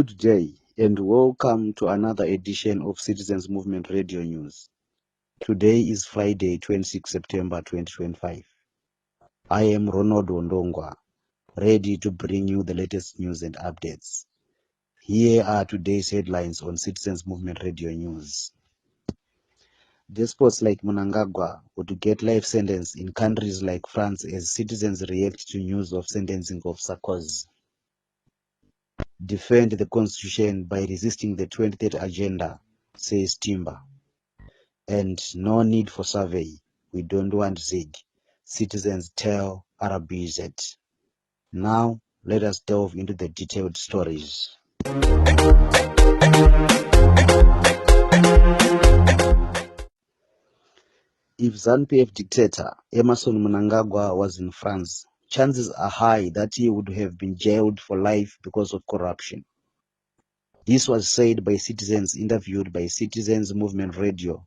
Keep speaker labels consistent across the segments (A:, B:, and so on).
A: Good day and welcome to another edition of Citizens Movement Radio News. Today is Friday, 26 September 2025. I am Ronald Ondongwa, ready to bring you the latest news and updates. Here are today's headlines on Citizens Movement Radio News. Despots like Mnangagwa would get life sentence in countries like France as citizens react to news of sentencing of Sarkozy. Defend the constitution by resisting the 23rd agenda, says Timber. And no need for survey. We don't want ZIG. Citizens tell RBZ. Now, let us delve into the detailed stories. If ZANU-PF dictator Emmerson Mnangagwa was in France, chances are high that he would have been jailed for life because of corruption. This was said by citizens interviewed by Citizens Movement Radio,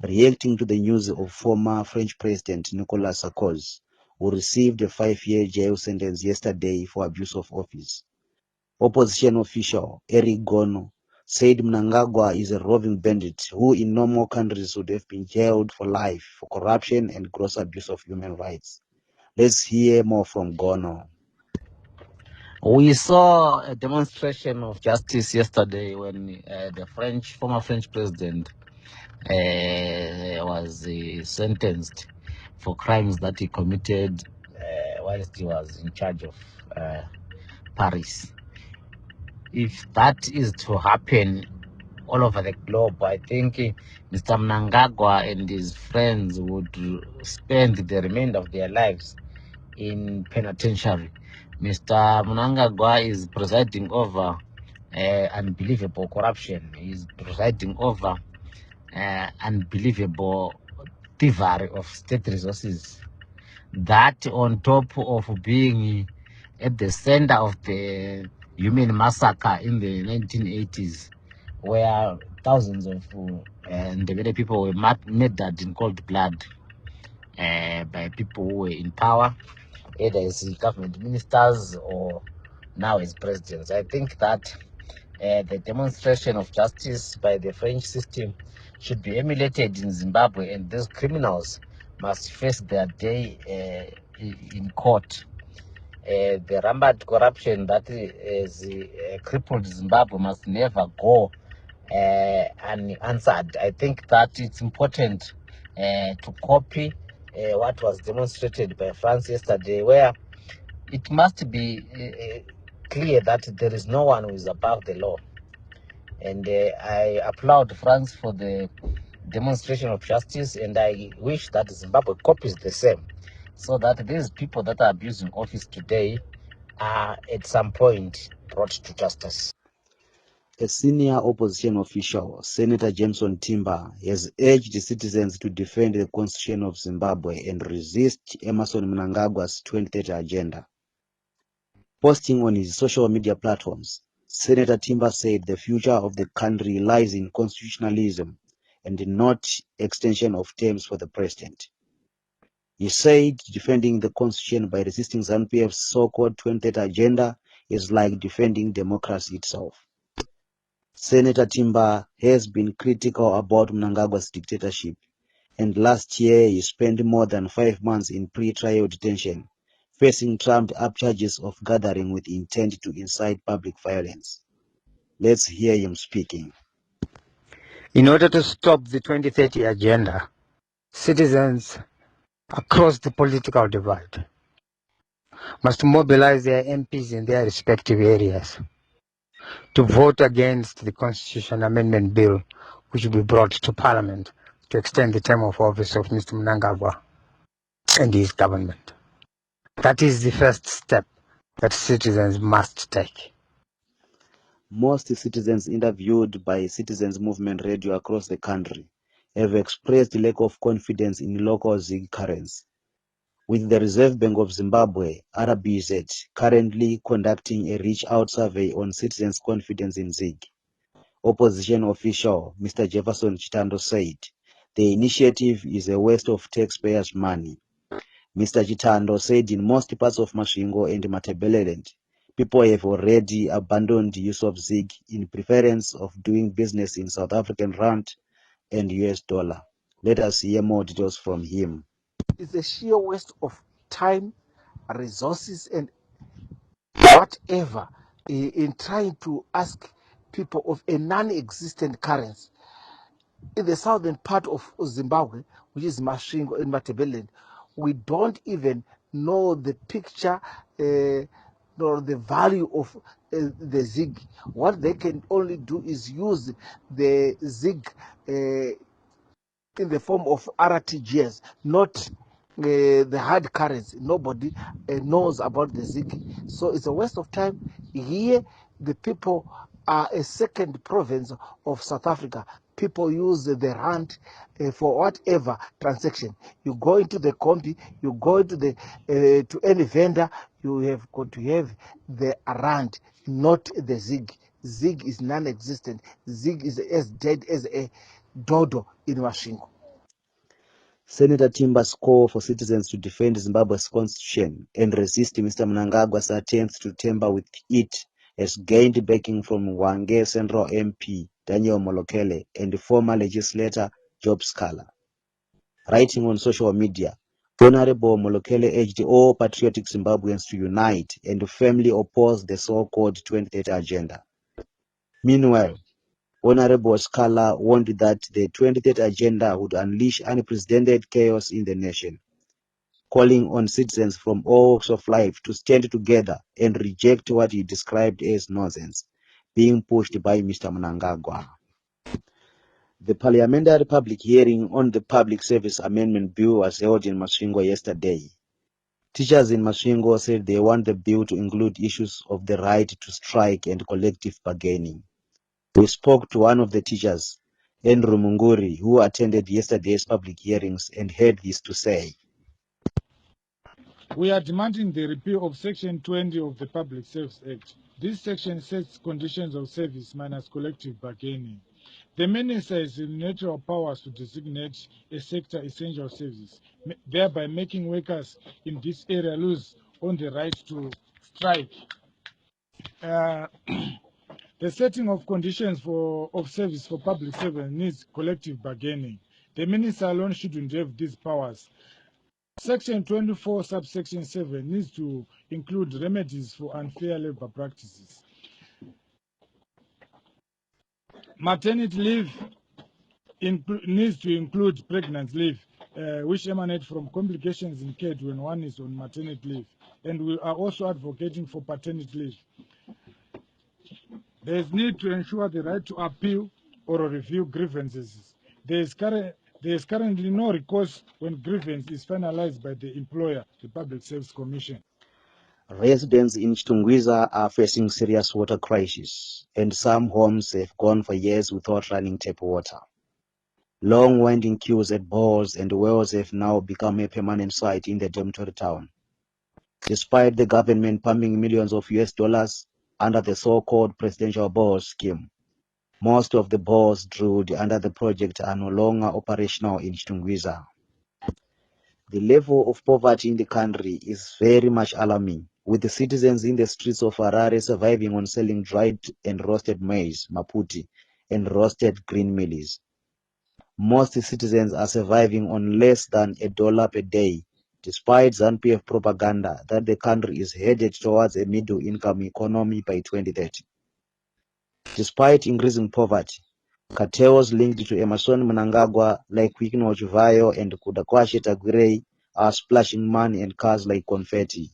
A: reacting to the news of former French President Nicolas Sarkozy, who received a 5-year jail sentence yesterday for abuse of office. Opposition official Eric Gono said Mnangagwa is a roving bandit who in normal countries would have been jailed for life for corruption and gross abuse of human rights. Let's hear more from Gono.
B: We saw a demonstration of justice yesterday when the former French president was sentenced for crimes that he committed whilst he was in charge of Paris. If that is to happen all over the globe, I think Mr. Mnangagwa and his friends would spend the remainder of their lives in penitentiary. Mr. Mnangagwa is presiding over unbelievable corruption. He is presiding over unbelievable thievery of state resources. That on top of being at the center of the human massacre in the 1980s, where thousands of Ndebele people were murdered in cold blood by people who were in power, either as government ministers or now as presidents. I think that the demonstration of justice by the French system should be emulated in Zimbabwe, and these criminals must face their day in court. The rampant corruption that is crippled Zimbabwe must never go unanswered. I think that it's important to copy what was demonstrated by France yesterday, where it must be clear that there is no one who is above the law. And I applaud France for the demonstration of justice, and I wish that Zimbabwe copies the same, so that these people that are abusing office today are at some point brought to justice.
A: A senior opposition official, Senator Jameson Timber, has urged citizens to defend the constitution of Zimbabwe and resist Emmerson Mnangagwa's 23rd agenda. Posting on his social media platforms, Senator Timber said the future of the country lies in constitutionalism and not extension of terms for the president. He said defending the constitution by resisting ZANU-PF's so-called 23rd agenda is like defending democracy itself. Senator Timber has been critical about Mnangagwa's dictatorship, and last year he spent more than 5 months in pre-trial detention, facing trumped-up charges of gathering with intent to incite public violence. Let's hear him speaking.
C: In order to stop the 2030 agenda, citizens across the political divide must mobilize their MPs in their respective areas to vote against the Constitution Amendment Bill, which will be brought to Parliament to extend the term of office of Mr. Mnangagwa and his government. That is the first step that citizens must take.
A: Most citizens interviewed by Citizens Movement Radio across the country have expressed lack of confidence in local ZIG currency, with the Reserve Bank of Zimbabwe, RBZ, currently conducting a reach-out survey on citizens' confidence in ZIG. Opposition official Mr. Jefferson Chitando said the initiative is a waste of taxpayers' money. Mr. Chitando said in most parts of Masvingo and Matabeleland, people have already abandoned use of ZiG in preference of doing business in South African rand and US dollar. Let us hear more details from him.
D: It's a sheer waste of time, resources, and whatever in trying to ask people of a non-existent currency. In the southern part of Zimbabwe, which is Masvingo and Matabeleland, we don't even know the picture nor the value of the ZiG. What they can only do is use the ZiG in the form of RTGS, not the hard currency. Nobody knows about the ZiG. So it's a waste of time. Here, the people are a second province of South Africa. People use the rand for whatever transaction. You go into the compi, you go into the to any vendor, you have got to have the rand, not the ZiG. ZiG is non-existent. ZiG is as dead as a dodo in Masvingo.
A: Senator Timba's call for citizens to defend Zimbabwe's constitution and resist Mr. Mnangagwa's attempts to tamper with it has gained backing from Hwange Central MP Daniel Molokele and former legislator Job Scala. Writing on social media, Honorable Molokele urged all patriotic Zimbabweans to unite and to firmly oppose the so-called 2030 agenda. Meanwhile, Honorable Scala warned that the 2030 agenda would unleash unprecedented chaos in the nation, calling on citizens from all walks of life to stand together and reject what he described as nonsense being pushed by Mr. Mnangagwa. The parliamentary public hearing on the Public Service Amendment Bill was held in Masvingo yesterday. Teachers in Masvingo said they want the bill to include issues of the right to strike and collective bargaining. We spoke to one of the teachers, Andrew Munguri, who attended yesterday's public hearings and had this to say.
E: We are demanding the repeal of Section 20 of the Public Service Act. This section sets conditions of service minus collective bargaining. The minister has the natural powers to designate a sector essential service, thereby making workers in this area lose on the right to strike. The setting of conditions of service for public servants needs collective bargaining. The minister alone shouldn't have these powers. Section 24, subsection 7 needs to include remedies for unfair labor practices. Maternity leave needs to include pregnancy leave, which emanate from complications incurred when one is on maternity leave. And we are also advocating for paternity leave. There is need to ensure the right to appeal or review grievances. There is currently no recourse when grievance is finalized by the employer, the Public Service Commission.
A: Residents in Chitungwiza are facing serious water crisis, and some homes have gone for years without running tap water. Long winding queues at boreholes and wells have now become a permanent sight in the dormitory town. Despite the government pumping millions of US dollars under the so-called presidential borehole scheme, most of the boreholes drilled under the project are no longer operational in Chitungwiza. The level of poverty in the country is very much alarming, with the citizens in the streets of Harare surviving on selling dried and roasted maize, maputi, and roasted green mealies. Most citizens are surviving on less than $1 per day, despite ZANU-PF propaganda that the country is headed towards a middle-income economy by 2030. Despite increasing poverty, cartels linked to Emmerson Mnangagwa like Kwigno Chivayo and Kudakwashe Tagwirei are splashing money and cars like confetti.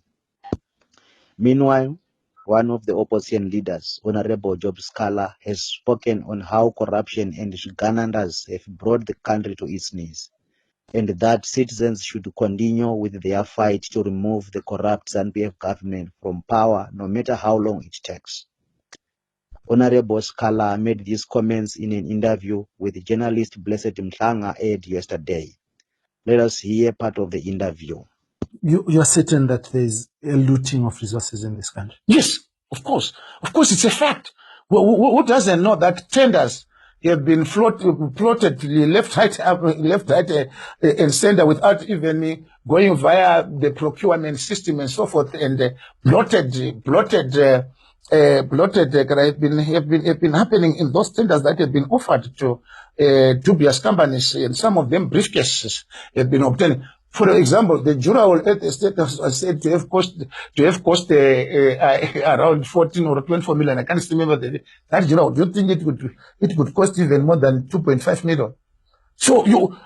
A: Meanwhile, one of the opposition leaders, Honorable Job Scala, has spoken on how corruption and shenanigans have brought the country to its knees, and that citizens should continue with their fight to remove the corrupt ZANU-PF government from power, no matter how long it takes. Honorable Scala made these comments in an interview with journalist Blessed Mhlanga aired yesterday. Let us hear part of the interview.
F: You are certain that there is a looting of resources in this country?
G: Yes, of course. Of course, it's a fact. Who doesn't know that tenders have been plotted left, right, and center without even going via the procurement system and so forth, and bloated have been happening in those tenders that have been offered to dubious companies, and some of them briefcases have been obtained. For example, the Jurahul Earth Estate was said to have cost around 14 or 24 million. I can't still remember that Jurahul. Do you think it could cost even more than 2.5 million? So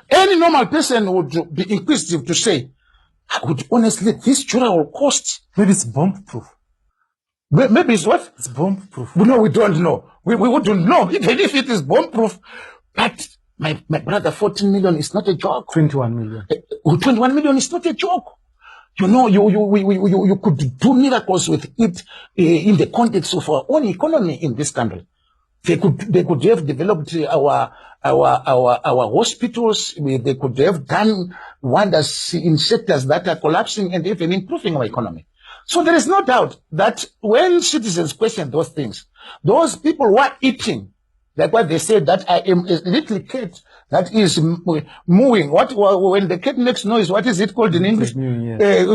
G: any normal person would be inquisitive to say, honestly, this Jurahul cost.
F: Maybe it's bomb-proof.
G: Maybe it's what?
F: It's bomb-proof.
G: No, we don't know. We wouldn't know even if it is bomb-proof. But my brother, 14 million is not a joke.
F: 21 million.
G: 21 million is not a joke. You know, you could do miracles with it in the context of our own economy in this country. They could have developed our hospitals. They could have done wonders in sectors that are collapsing and even improving our economy. So there is no doubt that when citizens question those things, those people who are eating, like what they said, that I am a little cat that is mooing. When the cat makes noise, what is it called in English?
F: Yes.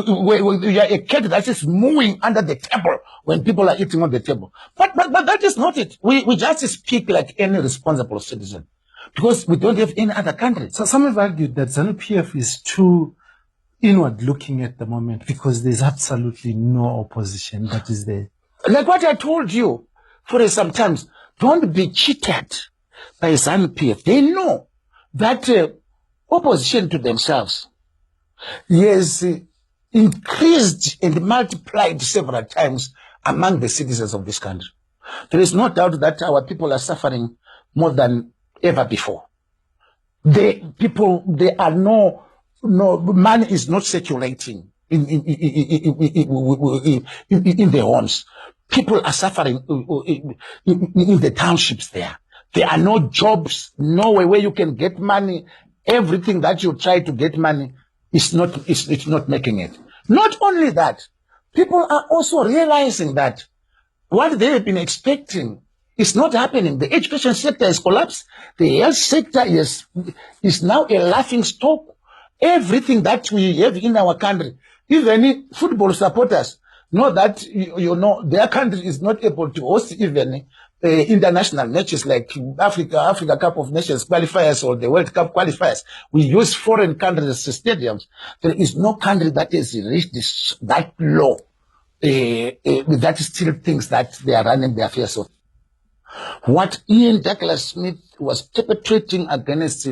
G: A cat that is mooing under the table when people are eating on the table. But that is not it. We just speak like any responsible citizen because we don't have any other country.
F: So some have argued that ZANU-PF is too inward looking at the moment because there's absolutely no opposition that is there.
G: Like what I told you, for sometimes, don't be cheated by ZANU-PF. They know that opposition to themselves is increased and multiplied several times among the citizens of this country. There is no doubt that our people are suffering more than ever before. Money is not circulating in the homes. People are suffering in the townships there. There are no jobs, no way where you can get money. Everything that you try to get money is it's not making it. Not only that, people are also realizing that what they have been expecting is not happening. The education sector has collapsed. The health sector is now a laughing stock. Everything that we have in our country, even football supporters, know that their country is not able to host even international matches like Africa Cup of Nations qualifiers or the World Cup qualifiers. We use foreign countries as stadiums. There is no country that has reached that low that still thinks that they are running their affairs of. What Ian Douglas Smith was perpetrating against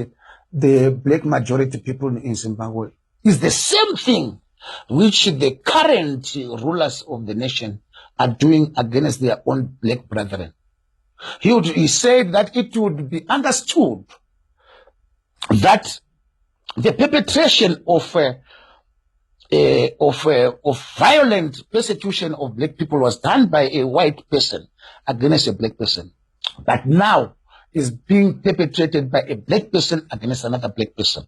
G: the black majority people in Zimbabwe is the same thing which the current rulers of the nation are doing against their own black brethren. He said that it would be understood that the perpetration of violent persecution of black people was done by a white person against a black person, but now is being perpetrated by a black person against another black person.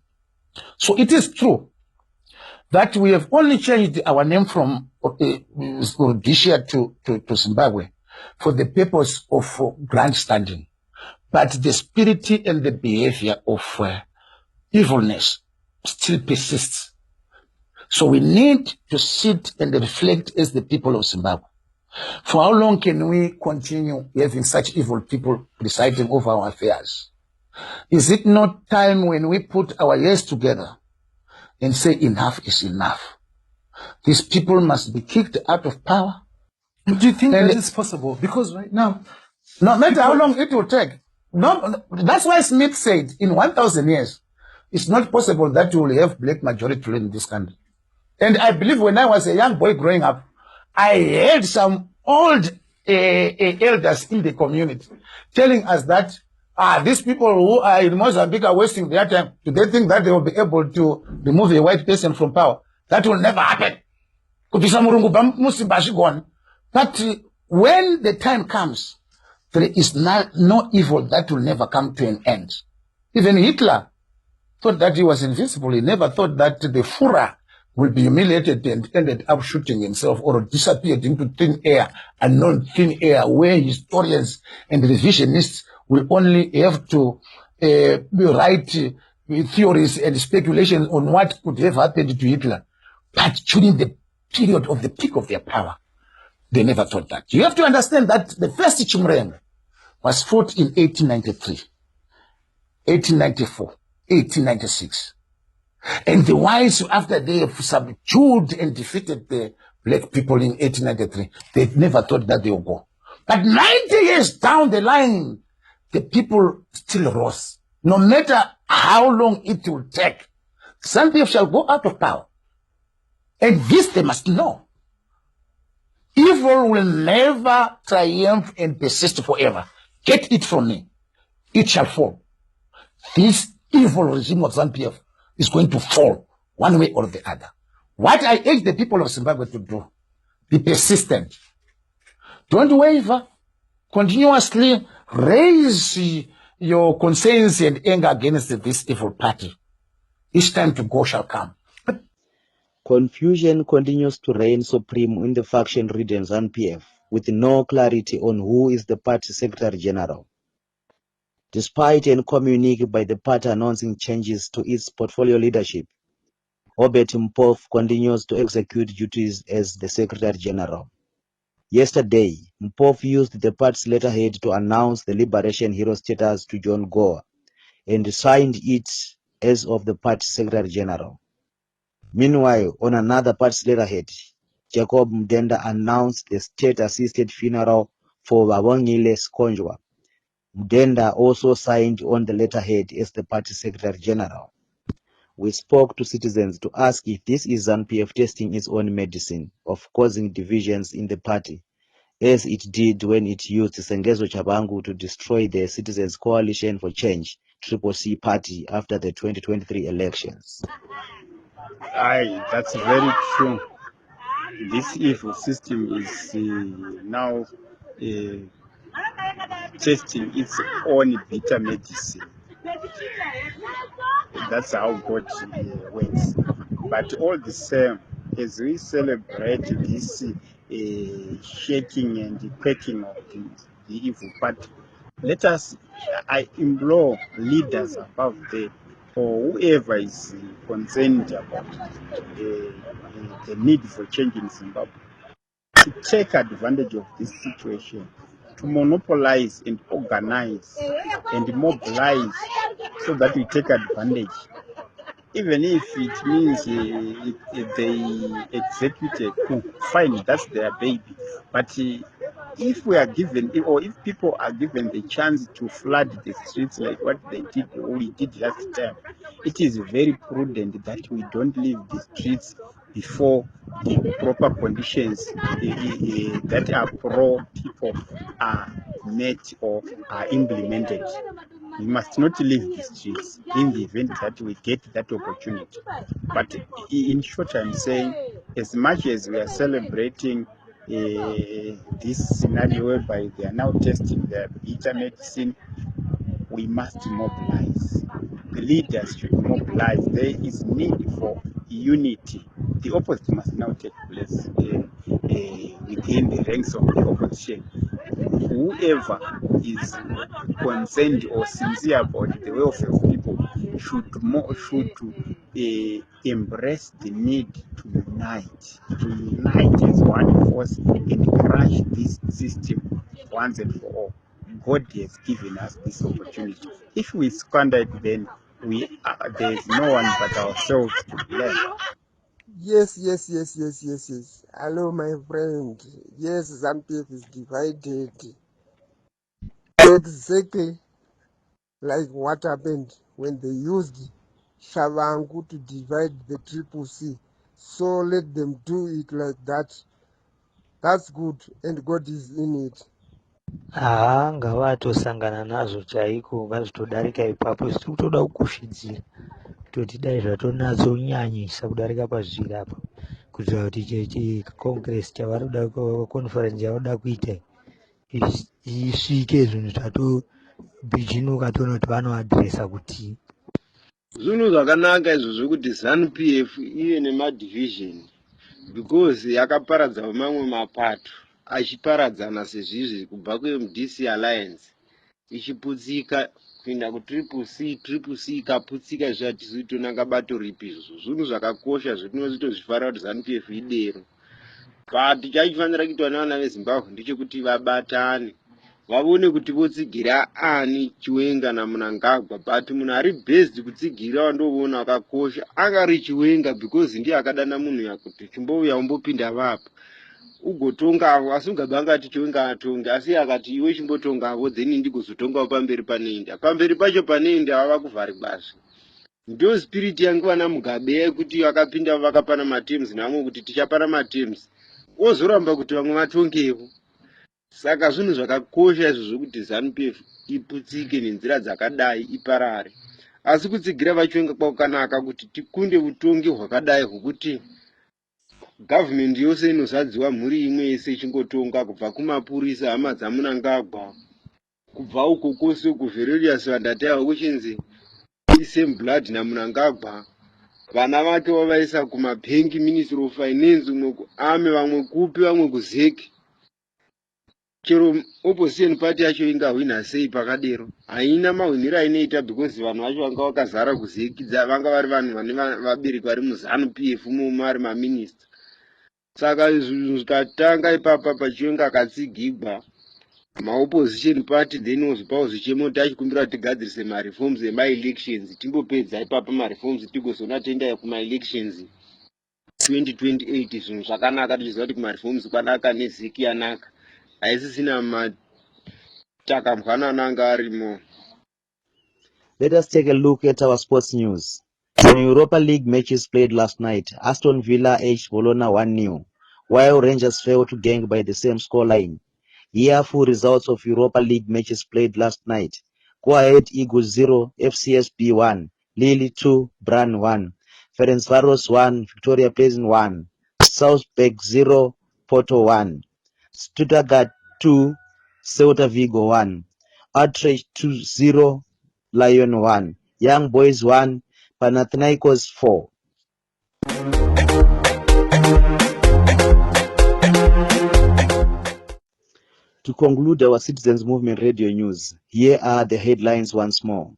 G: So it is true that we have only changed our name from Rhodesia to Zimbabwe for the purpose of grandstanding. But the spirit and the behavior of evilness still persists. So we need to sit and reflect as the people of Zimbabwe. For how long can we continue having such evil people presiding over our affairs? Is it not time when we put our ears together and say enough is enough? These people must be kicked out of power.
F: Do you think that is possible? Because right now,
G: no matter how long it will take. No, that's why Smith said in 1,000 years, it's not possible that you will have black majority in this country. And I believe when I was a young boy growing up, I heard some old elders in the community telling us that these people who are in Mozambique are wasting their time. Do they think that they will be able to remove a white person from power? That will never happen. But when the time comes, there is no evil that will never come to an end. Even Hitler thought that he was invincible. He never thought that the Führer will be humiliated and ended up shooting himself or disappeared into thin air, unknown thin air, where historians and revisionists will only have to write theories and speculations on what could have happened to Hitler. But during the period of the peak of their power, they never thought that. You have to understand that the first Chimreng was fought in 1893, 1894, 1896. And the whites, after they have subdued and defeated the black people in 1893, they never thought that they would go. But 90 years down the line, the people still rose. No matter how long it will take, ZANU-PF shall go out of power. And this they must know. Evil will never triumph and persist forever. Get it from me. It shall fall. This evil regime of ZANU-PF is going to fall one way or the other. What I urge the people of Zimbabwe to do, be persistent. Don't waver. Continuously raise your concerns and anger against this evil party. Each time to go shall come.
A: Confusion continues to reign supreme in the faction-ridden ZANU-PF, with no clarity on who is the party Secretary General. Despite a communique by the party announcing changes to its portfolio leadership, Obert Mpov continues to execute duties as the Secretary General. Yesterday, Mpov used the party's letterhead to announce the Liberation Hero status to John Goa and signed it as of the party's Secretary General. Meanwhile, on another party's letterhead, Jacob Mdenda announced the state-assisted funeral for Babongile Skonjwa. Mdenda also signed on the letterhead as the party Secretary General. We spoke to citizens to ask if this is ZANU-PF testing its own medicine of causing divisions in the party, as it did when it used Sengezo Chabangu to destroy the Citizens Coalition for Change, CCC party, after the 2023 elections.
H: Aye, that's very true. This evil system is now testing its own bitter medicine. That's how God works. But all the same, as we celebrate this shaking and quaking of the evil party, let us, I implore leaders above there, or whoever is concerned about the need for change in Zimbabwe, to take advantage of this situation, to monopolize and organize and mobilize so that we take advantage. Even if it means they execute a coup, fine, that's their baby. But if we are given, or if people are given the chance to flood the streets like what we did last time, it is very prudent that we don't leave the streets before the proper conditions that are pro people are met or are implemented. We must not leave the streets in the event that we get that opportunity. But in short, I'm saying, as much as we are celebrating this scenario whereby they are now testing their bitter medicine, we must mobilize. The leaders should mobilize. There is need for unity. The opposite must now take place within the ranks of the opposition. Whoever is concerned or sincere about the welfare of people should embrace the need to unite as one force and crush this system once and for all. God has given us this opportunity. If we squander it, then there is no one but ourselves to blame.
I: Yes. Hello, my friend. Yes, ZANU-PF is divided. Exactly like what happened when they used Shavangu to divide the CCC. So let them do it like that. That's good, and God is in it.
C: Ngavatosangana nazo chaiko ngazvitodarika ipapo isi toda kukushidzira toti dai zvatonadzo nyanyisa kudarika pazviri apa kuitira kuti congress chavaroda conference yavoda kuita isvike zvinhu zvatobijinuka toona kuti vanoadhiresa kuti
J: zvinhu zvakanaka izvozvo kuti ZANU-PF ive nemadivision because yakaparadza mamwe mapato achiparadzana sezvizvi kubva kweMDC Alliance ichiputsika kuenda kutriple c ikaputsika zvatizoitonanga bato ripi izvozvo zvinhu zvakakosha zvetinozitozvifarira kuti ZANU-PF idero. But chachifanira kuitwa nevana veZimbabwe ndechekuti vabatane vaone kuti votsigira ani Chiwenga naMnangagwa, but munhu ari based kutsigira wandoona wakakosha angari Chiwenga because ndiye akadana munhu yakuti chimbouya umbopinda vapa ugotongavo, asi ungabanga ati Chiwenga atonge, asi akati iwe chimbotongavo then ndigozotongawo pamberi paneenda. Pamberi pacho paneenda vava kuvhari basi. Ndio spirit yangu vana Mugabe yekuti vakapinda vakapana mateams namwe kuti tichapana mateams ozoramba kuti vamwe vatongevo. Saka zvinhu zvakakosha izvozvo kuti ZANU-PF iputsike nenzira dzakadai iparare, asi kutsigira vachiwenga kwakanaka kuti tikunde utongi hwakadai hwokuti government yose inosadziwa mhuri imwe yese ichingotonga kubva kumapurisa hama dzaMnangagwa kubva uko kwose kuVerorius Vandataiwa kuchinzi isame blood naMnangagwa, vana vake vavaisa kumapengi Ministry of Finance, umwe kuame, vamwe kupi, vamwe kuzeki. Chero opposition party yacho ingahwina sei pakadero haina mahwiniro ainoita because vanhu vacho vanga vakazara kuzekidza, vanga vari vanhu vane vabereki vari muZANU-PF umo vari maminista. Saka zvinhu zvikatanga ipapa paChiwenga akatsigigwa maopposition party then ozopawo zvichemo tachikumbira kuti tigadzirise mareforms ema-elections timbopedza ipapa mareforms tigozoona toenda kuma-elections 2028 zvinhu zvakanaka tichiziva kuti kumareforms kwanaka nezeki yanaka haisisina matakambwanana anga arimo.
A: Let us take a look at our sports news. Some Europa League matches played last night. Aston Villa edged Bologna 1-0, while Rangers fell to Genk by the same scoreline. Here are full results of Europa League matches played last night. Go Ahead Eagles 0, FCSB 1, Lille 2, Brann 1, Ferencvaros 1, Victoria Plzen 1, Salzburg 0, Porto 1, Stuttgart 2, Celta Vigo 1, Utrecht 2-0, Lyon 1, Young Boys 1, Panathinaikos 4. To conclude our Citizens Movement Radio News, here are the headlines once more.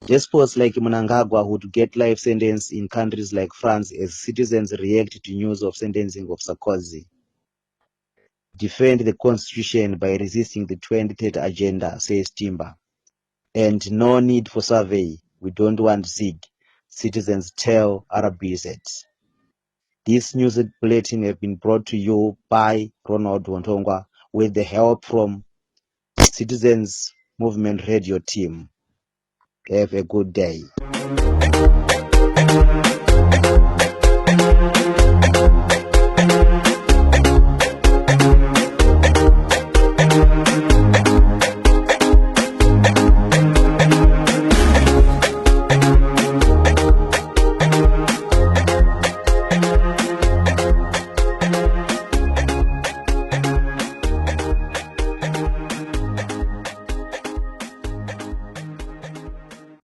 A: Despots like Mnangagwa would get life sentence in countries like France as citizens react to news of sentencing of Sarkozy. Defend the constitution by resisting the 2030 agenda, says Timber. And no need for survey. We don't want ZIG. Citizens tell RBZ. This news bulletin have been brought to you by Ronald Wontongwa with the help from Citizens Movement Radio team. Have a good day.